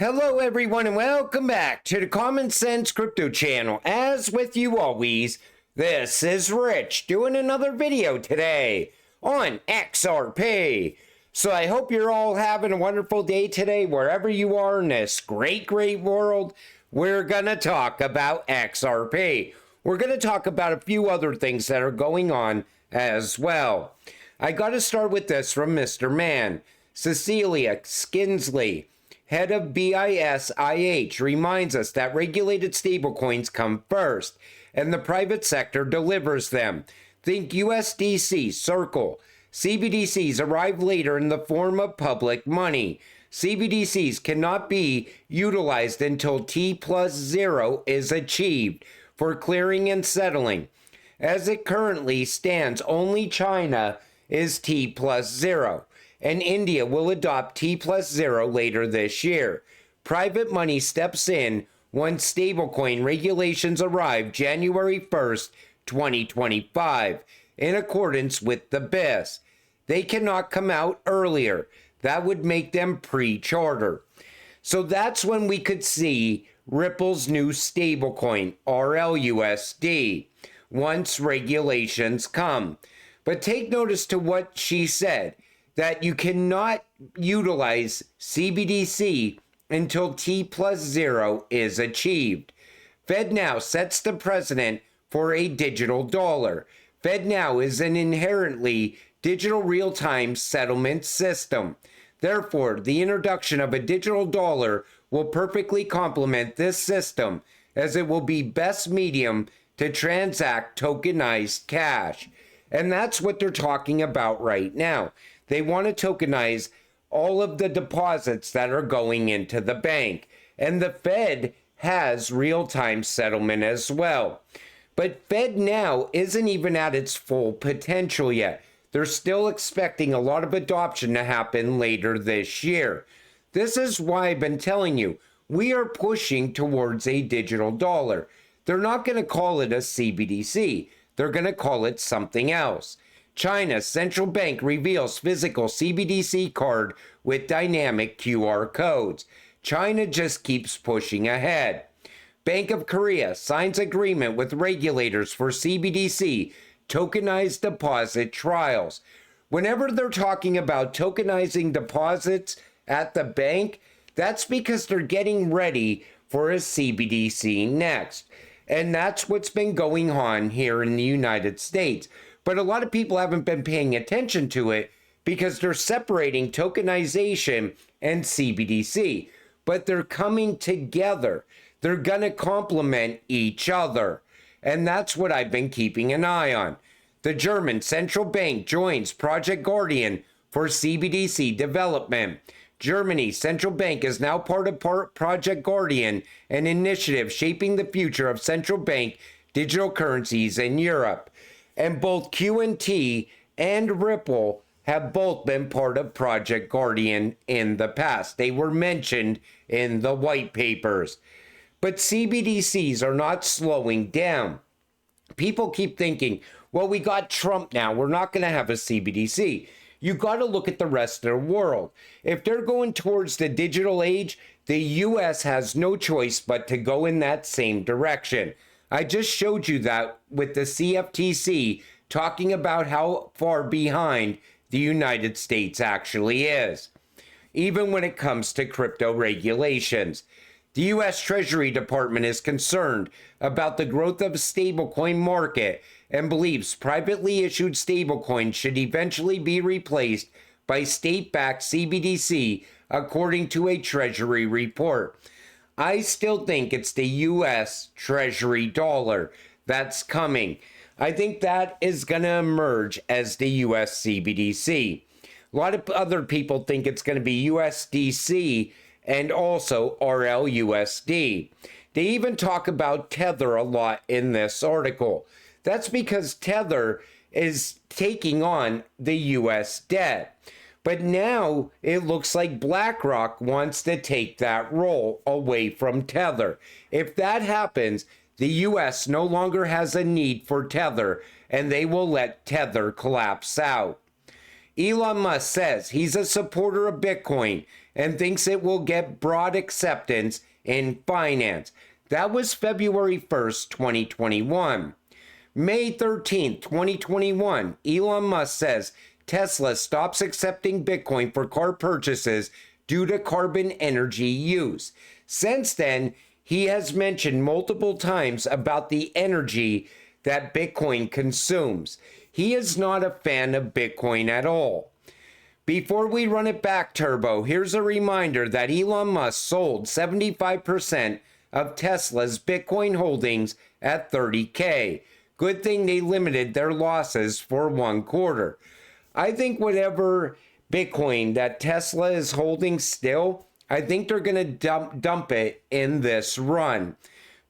Hello everyone and welcome back to the Common Sense Crypto channel. As with you always, this is Rich doing another video today on XRP. So I hope you're all having a wonderful day today wherever you are in this great world. We're gonna talk about XRP. We're gonna talk about a few other things that are going on as well. I gotta start with this from Mr. Man. Cecilia Skinsley, head of BISIH, reminds us that regulated stablecoins come first, and the private sector delivers them. Think USDC, Circle. CBDCs arrive later in the form of public money. CBDCs cannot be utilized until T+0 is achieved for clearing and settling. As it currently stands, only China is T+0. And India will adopt T+0 later this year. Private money steps in once stablecoin regulations arrive January 1st, 2025, in accordance with the BIS. They cannot come out earlier. That would make them pre-charter. So that's when we could see Ripple's new stablecoin, RLUSD, once regulations come. But take notice to what she said, that you cannot utilize CBDC until T+0 is achieved. FedNow sets the precedent for a digital dollar. FedNow is an inherently digital real-time settlement system. Therefore, the introduction of a digital dollar will perfectly complement this system, as it will be best medium to transact tokenized cash. And that's what they're talking about right now. They want to tokenize all of the deposits that are going into the bank. And the Fed has real-time settlement as well. But FedNow isn't even at its full potential yet. They're still expecting a lot of adoption to happen later this year. This is why I've been telling you, we are pushing towards a digital dollar. They're not going to call it a CBDC. They're going to call it something else. China's central bank reveals physical CBDC card with dynamic QR codes. China just keeps pushing ahead. Bank of Korea signs agreement with regulators for CBDC tokenized deposit trials. Whenever they're talking about tokenizing deposits at the bank, that's because they're getting ready for a CBDC next. And that's what's been going on here in the United States. But a lot of people haven't been paying attention to it because they're separating tokenization and CBDC. But they're coming together. They're going to complement each other. And that's what I've been keeping an eye on. The German central bank joins Project Guardian for CBDC development. Germany's central bank is now part of Project Guardian, an initiative shaping the future of central bank digital currencies in Europe. And both Q&T and Ripple have both been part of Project Guardian in the past. They were mentioned in the white papers. But CBDCs are not slowing down. People keep thinking, well, we got Trump now. We're not going to have a CBDC. You got to look at the rest of the world. If they're going towards the digital age, the US has no choice but to go in that same direction. I just showed you that with the CFTC talking about how far behind the United States actually is, even when it comes to crypto regulations. The U.S. Treasury Department is concerned about the growth of the stablecoin market and believes privately issued stablecoins should eventually be replaced by state-backed CBDC, according to a Treasury report. I still think it's the U.S. Treasury dollar that's coming. I think that is going to emerge as the U.S. CBDC. A lot of other people think it's going to be USDC and also RLUSD. They even talk about Tether a lot in this article. That's because Tether is taking on the U.S. debt. But now it looks like BlackRock wants to take that role away from Tether. If that happens, the U.S. no longer has a need for Tether, and they will let Tether collapse out. Elon Musk says he's a supporter of Bitcoin and thinks it will get broad acceptance in finance. That was February 1st, 2021. May 13th, 2021, Elon Musk says Tesla stops accepting Bitcoin for car purchases due to carbon energy use. Since then, he has mentioned multiple times about the energy that Bitcoin consumes. He is not a fan of Bitcoin at all. Before we run it back, Turbo, here's a reminder that Elon Musk sold 75% of Tesla's Bitcoin holdings at $30K. Good thing they limited their losses for 1 quarter. I think whatever Bitcoin that Tesla is holding still, I think they're going to dump it in this run.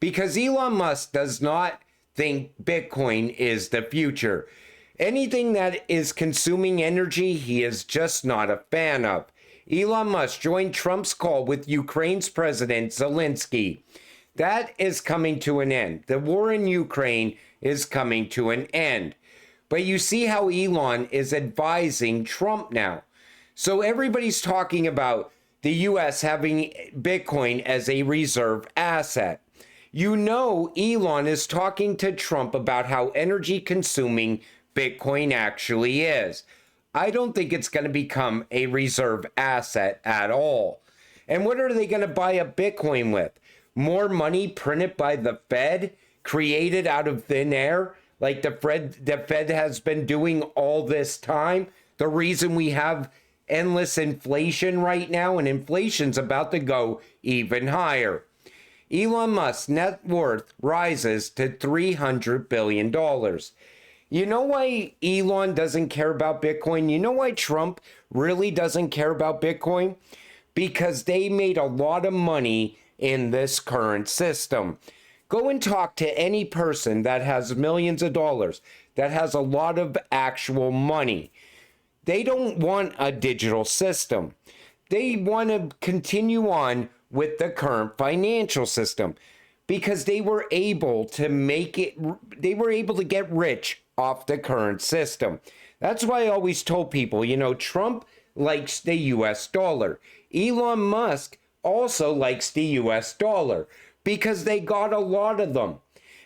Because Elon Musk does not think Bitcoin is the future. Anything that is consuming energy, he is just not a fan of. Elon Musk joined Trump's call with Ukraine's President Zelensky. That is coming to an end. The war in Ukraine is coming to an end. But you see how Elon is advising Trump now. So everybody's talking about the U.S. having Bitcoin as a reserve asset. You know Elon is talking to Trump about how energy consuming Bitcoin actually is. I don't think it's going to become a reserve asset at all. And what are they going to buy up Bitcoin with? More money printed by the Fed, created out of thin air, like the Fed has been doing all this time? The reason we have endless inflation right now, and inflation's about to go even higher. Elon Musk's net worth rises to $300 billion. You know why Elon doesn't care about Bitcoin? You know why Trump really doesn't care about Bitcoin? Because they made a lot of money in this current system. Go and talk to any person that has millions of dollars, that has a lot of actual money. They don't want a digital system. They want to continue on with the current financial system because they were able to get rich off the current system. That's why I always told people, Trump likes the US dollar. Elon Musk also likes the US dollar because they got a lot of them.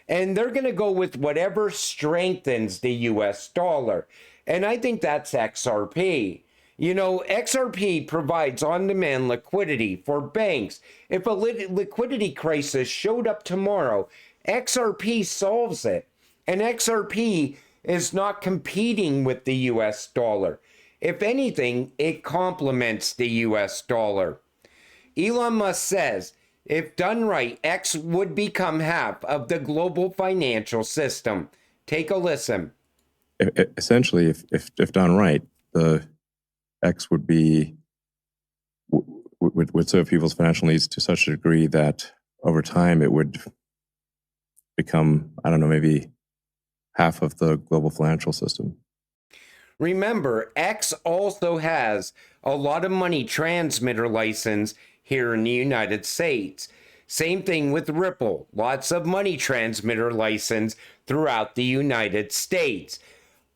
And they're going to go with whatever strengthens the US dollar. And I think that's XRP. XRP provides on-demand liquidity for banks. If a liquidity crisis showed up tomorrow, XRP solves it. And XRP is not competing with the US dollar. If anything, it complements the US dollar. Elon Musk says, if done right, X would become half of the global financial system. Take a listen. Essentially, if done right, the X would serve people's financial needs to such a degree that over time it would become, I don't know, maybe half of the global financial system. Remember, X also has a lot of money transmitter license here in the United States. Same thing with Ripple. Lots of money transmitter license throughout the United States.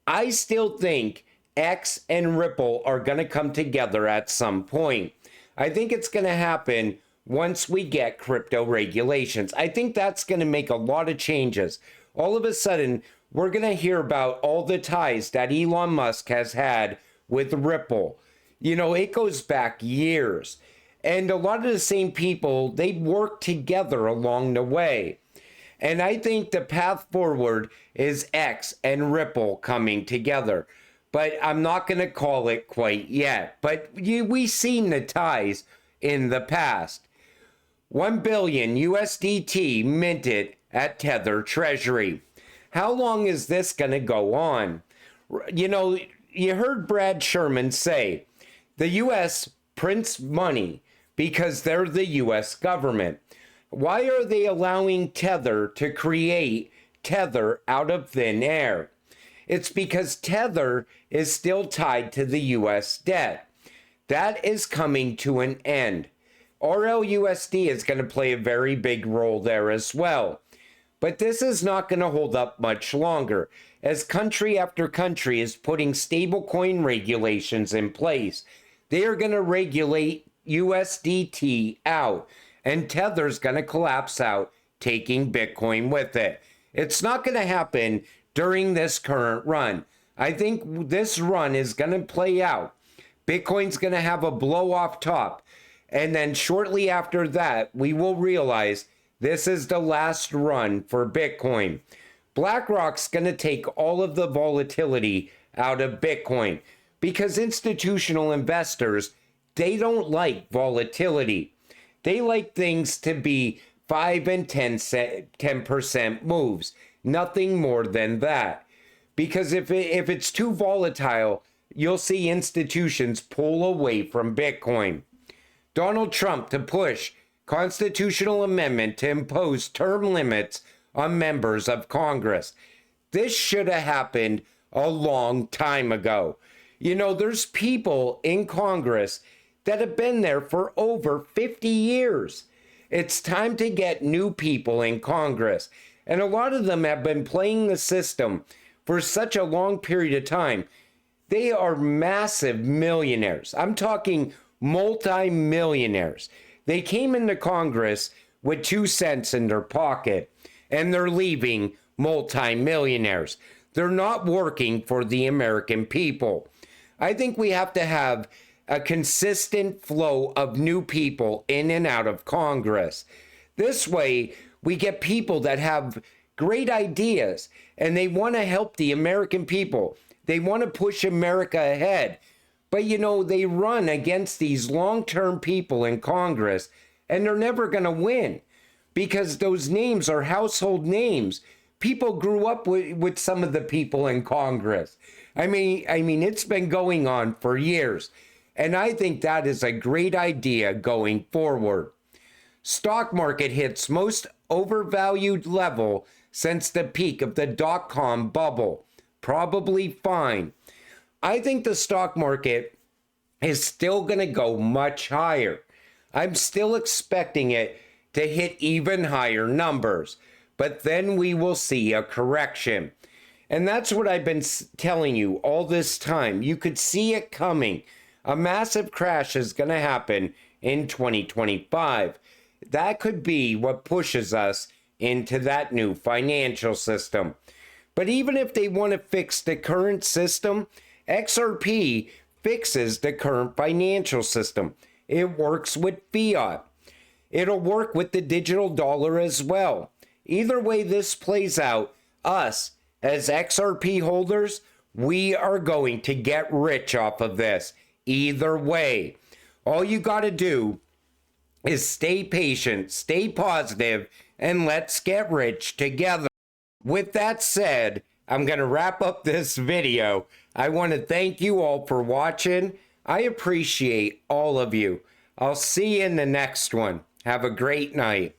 I still think X and Ripple are going to come together at some point. I think it's going to happen once we get crypto regulations. I think that's going to make a lot of changes. All of a sudden, we're going to hear about all the ties that Elon Musk has had with Ripple. It goes back years. And a lot of the same people, they work together along the way. And I think the path forward is X and Ripple coming together. But I'm not going to call it quite yet. But we've seen the ties in the past. 1 billion USDT minted at Tether Treasury. How long is this going to go on? You heard Brad Sherman say, the U.S. prints money because they're the U.S. government. Why are they allowing Tether to create Tether out of thin air? It's because Tether is still tied to the U.S. debt. That is coming to an end. RLUSD is going to play a very big role there as well. But this is not going to hold up much longer. as country after country is putting stablecoin regulations in place. They are going to regulate USDT out, and Tether's going to collapse out, taking Bitcoin with it. It's not going to happen during this current run. I think this run is going to play out. Bitcoin's going to have a blow off top. And then shortly after that, we will realize this is the last run for Bitcoin. BlackRock's going to take all of the volatility out of Bitcoin because institutional investors, they don't like volatility. They like things to be 5 and 10% moves, nothing more than that. Because if it's too volatile, you'll see institutions pull away from Bitcoin. Donald Trump to push constitutional amendment to impose term limits on members of Congress. This should have happened a long time ago. You know, there's people in Congress that have been there for over 50 years. It's time to get new people in Congress. And a lot of them have been playing the system for such a long period of time. They are massive millionaires. I'm talking multi-millionaires. They came into Congress with 2 cents in their pocket, and they're leaving multi-millionaires. They're not working for the American people. I think we have to have a consistent flow of new people in and out of Congress. This way, we get people that have great ideas, and they want to help the American people. They want to push America ahead. But, you know, they run against these long-term people in Congress, and they're never going to win because those names are household names. People grew up with some of the people in Congress. I mean, it's been going on for years, and I think that is a great idea going forward. Stock market hits most overvalued level since the peak of the dot-com bubble. Probably fine. I think the stock market is still going to go much higher. I'm still expecting it to hit even higher numbers, but then we will see a correction. And that's what I've been telling you all this time. You could see it coming. A massive crash is going to happen in 2025. That could be what pushes us into that new financial system. But even if they want to fix the current system, XRP fixes the current financial system. It works with fiat. It'll work with the digital dollar as well. Either way this plays out, us as XRP holders, we are going to get rich off of this. Either way, all you got to do is stay patient, stay positive, and let's get rich together. With that said, I'm going to wrap up this video. I want to thank you all for watching. I appreciate all of you. I'll see you in the next one. Have a great night.